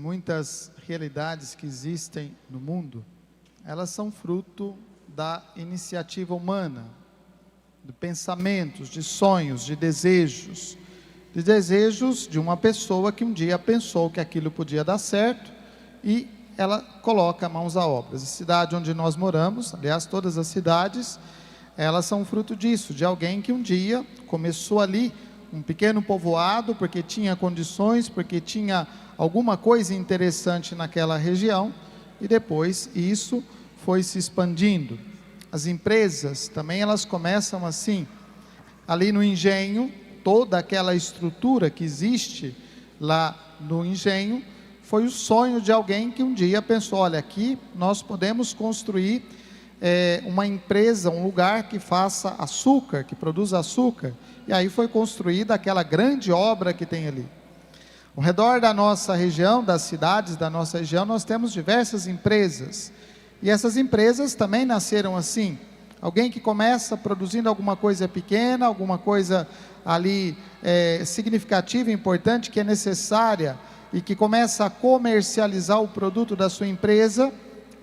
muitas realidades que existem no mundo, elas são fruto da iniciativa humana, de pensamentos, de sonhos, de desejos de uma pessoa que um dia pensou que aquilo podia dar certo e ela coloca mãos à obra. A cidade onde nós moramos, aliás, todas as cidades, elas são fruto disso, de alguém que um dia começou ali um pequeno povoado, porque tinha condições, porque tinha alguma coisa interessante naquela região, e depois isso foi se expandindo. As empresas também, elas começam assim, ali no engenho, toda aquela estrutura que existe lá no engenho, foi o sonho de alguém que um dia pensou, olha, aqui nós podemos construir uma empresa, um lugar que faça açúcar, que produza açúcar, e aí foi construída aquela grande obra que tem ali. Ao redor da nossa região, das cidades da nossa região, nós temos diversas empresas, e essas empresas também nasceram assim, alguém que começa produzindo alguma coisa pequena, alguma coisa ali significativa, importante, que é necessária, e que começa a comercializar o produto da sua empresa,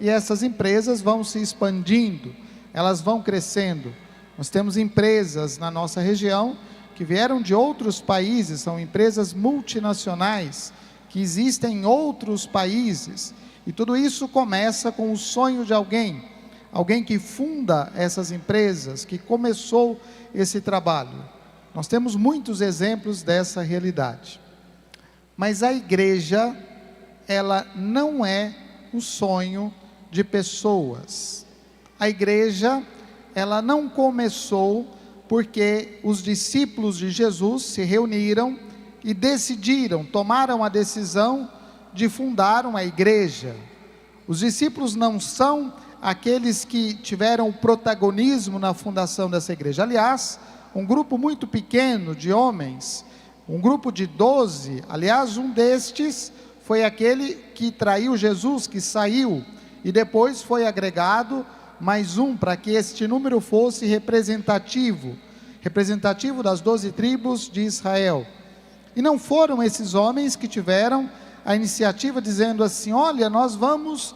e essas empresas vão se expandindo, elas vão crescendo. Nós temos empresas na nossa região, que vieram de outros países, são empresas multinacionais, que existem em outros países, e tudo isso começa com o sonho de alguém que funda essas empresas, que começou esse trabalho. Nós temos muitos exemplos dessa realidade. Mas a igreja, ela não é o sonho de pessoas. A igreja, ela não começou porque os discípulos de Jesus se reuniram e decidiram, tomaram a decisão de fundar uma igreja. Os discípulos não são aqueles que tiveram o protagonismo na fundação dessa igreja. Aliás, um grupo muito pequeno de homens, um grupo de 12, aliás, um destes foi aquele que traiu Jesus, que saiu, e depois foi agregado mais um, para que este número fosse representativo das 12 tribos de Israel. E não foram esses homens que tiveram a iniciativa dizendo assim, olha, nós vamos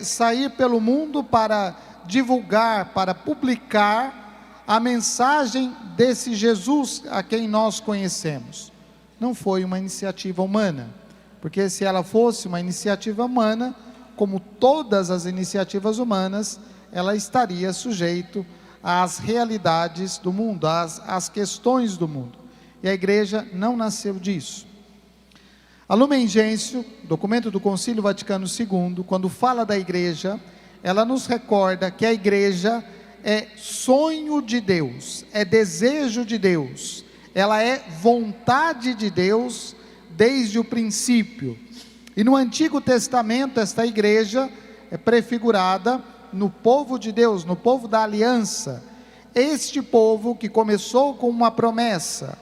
sair pelo mundo para divulgar, para publicar a mensagem desse Jesus a quem nós conhecemos. Não foi uma iniciativa humana, porque se ela fosse uma iniciativa humana, como todas as iniciativas humanas, ela estaria sujeito às realidades do mundo, às questões do mundo. E a igreja não nasceu disso. A Lumen Gentium, documento do Concílio Vaticano II, quando fala da igreja, ela nos recorda que a igreja é sonho de Deus, é desejo de Deus, ela é vontade de Deus desde o princípio. E no Antigo Testamento, esta igreja é prefigurada no povo de Deus, no povo da aliança. Este povo que começou com uma promessa,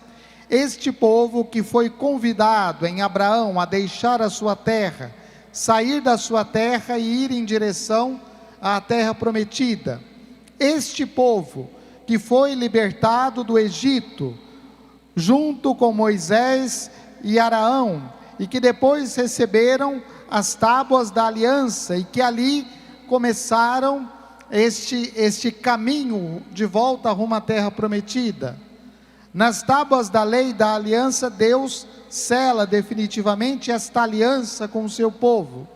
este povo que foi convidado em Abraão a deixar a sua terra, sair da sua terra e ir em direção à terra prometida. Este povo que foi libertado do Egito, junto com Moisés e Araão, e que depois receberam as tábuas da aliança, e que ali começaram este caminho de volta rumo à terra prometida. Nas tábuas da lei da aliança, Deus sela definitivamente esta aliança com o seu povo.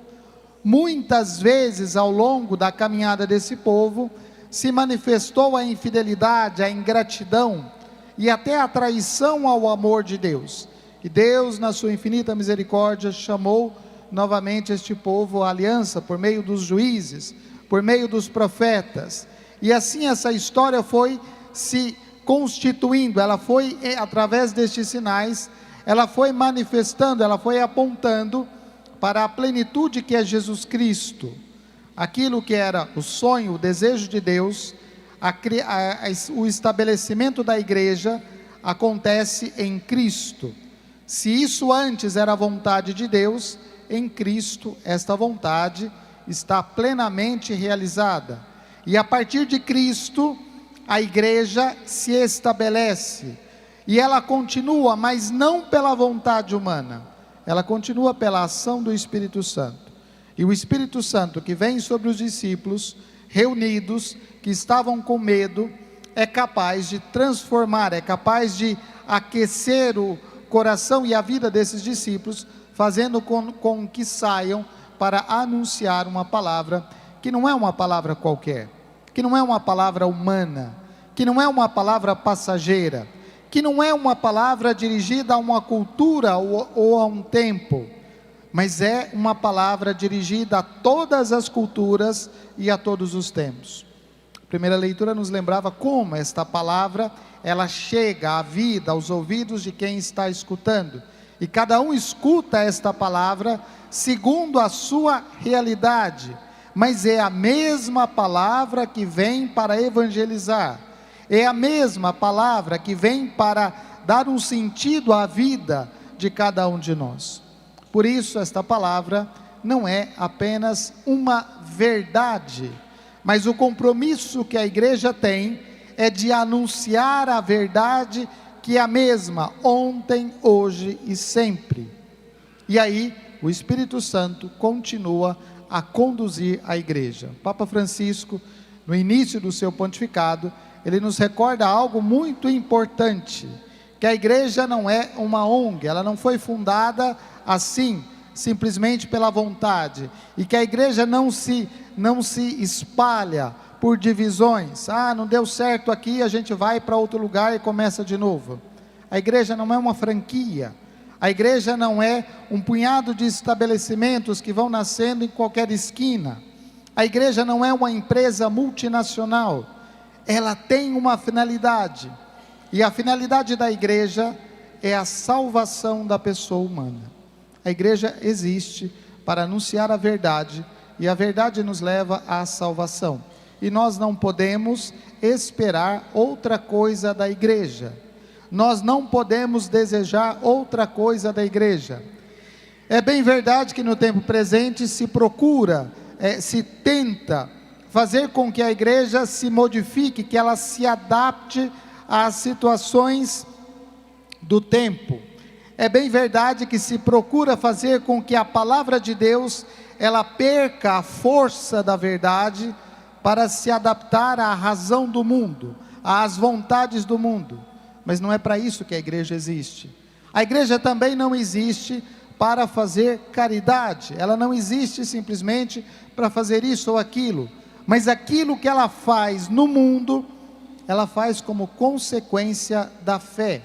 Muitas vezes ao longo da caminhada desse povo, se manifestou a infidelidade, a ingratidão e até a traição ao amor de Deus. E Deus, na sua infinita misericórdia, chamou novamente este povo à aliança por meio dos juízes, por meio dos profetas. E assim essa história foi se constituindo, ela foi, através destes sinais, ela foi manifestando, ela foi apontando para a plenitude que é Jesus Cristo. Aquilo que era o sonho, o desejo de Deus, o estabelecimento da igreja acontece em Cristo. Se isso antes era a vontade de Deus, em Cristo esta vontade está plenamente realizada. E a partir de Cristo, a igreja se estabelece, e ela continua, mas não pela vontade humana, ela continua pela ação do Espírito Santo. E o Espírito Santo que vem sobre os discípulos reunidos, que estavam com medo, é capaz de transformar, é capaz de aquecer o coração e a vida desses discípulos, fazendo com que saiam para anunciar uma palavra que não é uma palavra qualquer, que não é uma palavra humana, que não é uma palavra passageira, que não é uma palavra dirigida a uma cultura ou a um tempo, mas é uma palavra dirigida a todas as culturas e a todos os tempos. A primeira leitura nos lembrava como esta palavra, ela chega à vida, aos ouvidos de quem está escutando, e cada um escuta esta palavra segundo a sua realidade, mas é a mesma palavra que vem para evangelizar, é a mesma palavra que vem para dar um sentido à vida de cada um de nós. Por isso esta palavra não é apenas uma verdade, mas o compromisso que a igreja tem é de anunciar a verdade que é a mesma ontem, hoje e sempre. E aí o Espírito Santo continua a conduzir a igreja. O Papa Francisco, no início do seu pontificado, ele nos recorda algo muito importante, que a igreja não é uma ONG, ela não foi fundada assim, simplesmente pela vontade, e que a igreja não se espalha por divisões. Não deu certo aqui, a gente vai para outro lugar e começa de novo. A igreja não é uma franquia, a igreja não é um punhado de estabelecimentos que vão nascendo em qualquer esquina, a igreja não é uma empresa multinacional, ela tem uma finalidade, e a finalidade da igreja é a salvação da pessoa humana. A igreja existe para anunciar a verdade, e a verdade nos leva à salvação, e nós não podemos esperar outra coisa da igreja, nós não podemos desejar outra coisa da igreja. É bem verdade que no tempo presente se procura, se tenta fazer com que a igreja se modifique, que ela se adapte às situações do tempo. É bem verdade que se procura fazer com que a palavra de Deus, ela perca a força da verdade, para se adaptar à razão do mundo, às vontades do mundo. Mas não é para isso que a igreja existe. A igreja também não existe para fazer caridade, ela não existe simplesmente para fazer isso ou aquilo, mas aquilo que ela faz no mundo, ela faz como consequência da fé.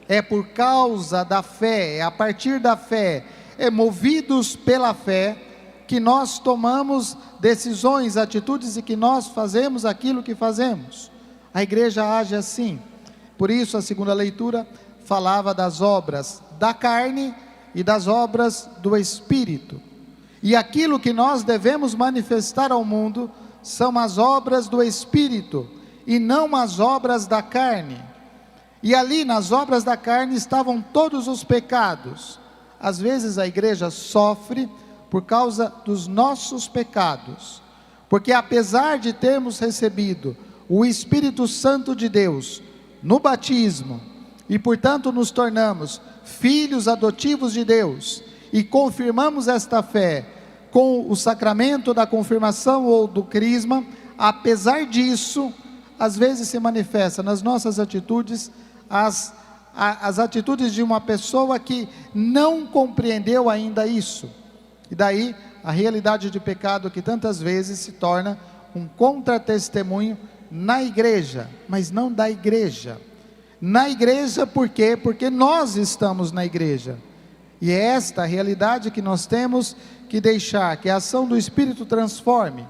É por causa da fé, é a partir da fé, movidos pela fé, que nós tomamos decisões, atitudes, e que nós fazemos aquilo que fazemos. A igreja age assim. Por isso a segunda leitura falava das obras da carne e das obras do Espírito. E aquilo que nós devemos manifestar ao mundo são as obras do Espírito e não as obras da carne. E ali nas obras da carne estavam todos os pecados. Às vezes a igreja sofre por causa dos nossos pecados, porque apesar de termos recebido o Espírito Santo de Deus no batismo, e portanto nos tornamos filhos adotivos de Deus, e confirmamos esta fé com o sacramento da confirmação ou do crisma, apesar disso, às vezes se manifesta nas nossas atitudes, as atitudes de uma pessoa que não compreendeu ainda isso, e daí a realidade de pecado que tantas vezes se torna um contratestemunho na igreja, mas não da igreja. Na igreja por quê? Porque nós estamos na igreja, e é esta a realidade que nós temos que deixar, que a ação do Espírito transforme.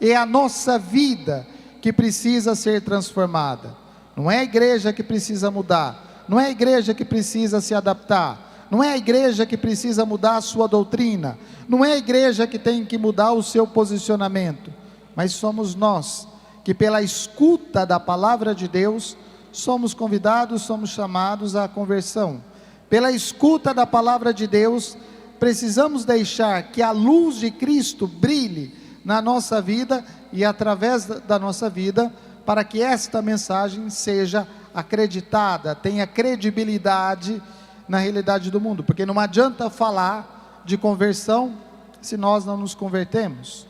É a nossa vida que precisa ser transformada, não é a igreja que precisa mudar, não é a igreja que precisa se adaptar, não é a igreja que precisa mudar a sua doutrina, não é a igreja que tem que mudar o seu posicionamento, mas somos nós, que pela escuta da palavra de Deus, somos convidados, somos chamados à conversão. Pela escuta da palavra de Deus, precisamos deixar que a luz de Cristo brilhe na nossa vida e através da nossa vida, para que esta mensagem seja acreditada, tenha credibilidade na realidade do mundo, porque não adianta falar de conversão se nós não nos convertemos.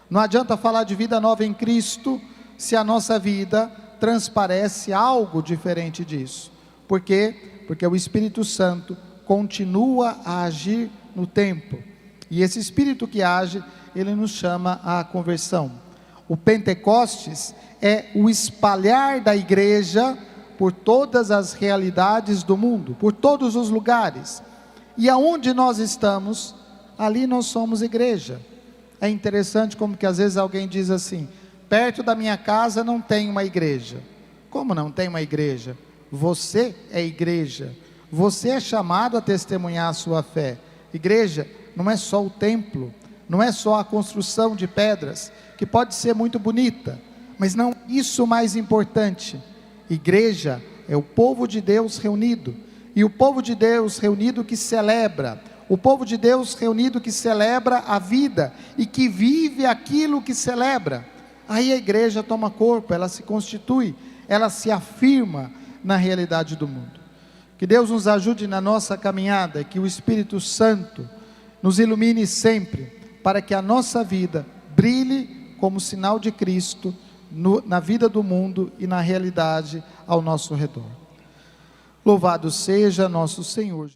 Não adianta falar de vida nova em Cristo se a nossa vida transparece algo diferente disso. Por quê? Porque o Espírito Santo continua a agir no tempo, e esse Espírito que age, ele nos chama à conversão. O Pentecostes é o espalhar da igreja por todas as realidades do mundo, por todos os lugares, e aonde nós estamos, ali nós somos igreja. É interessante como que às vezes alguém diz assim: perto da minha casa não tem uma igreja. Como não tem uma igreja? Você é igreja, você é chamado a testemunhar a sua fé. Igreja não é só o templo, não é só a construção de pedras, que pode ser muito bonita, mas não isso o mais importante. Igreja é o povo de Deus reunido, e o povo de Deus reunido que celebra, o povo de Deus reunido que celebra a vida, e que vive aquilo que celebra. Aí a igreja toma corpo, ela se constitui, ela se afirma na realidade do mundo. Que Deus nos ajude na nossa caminhada, que o Espírito Santo nos ilumine sempre, para que a nossa vida brilhe como sinal de Cristo na vida do mundo e na realidade ao nosso redor. Louvado seja nosso Senhor.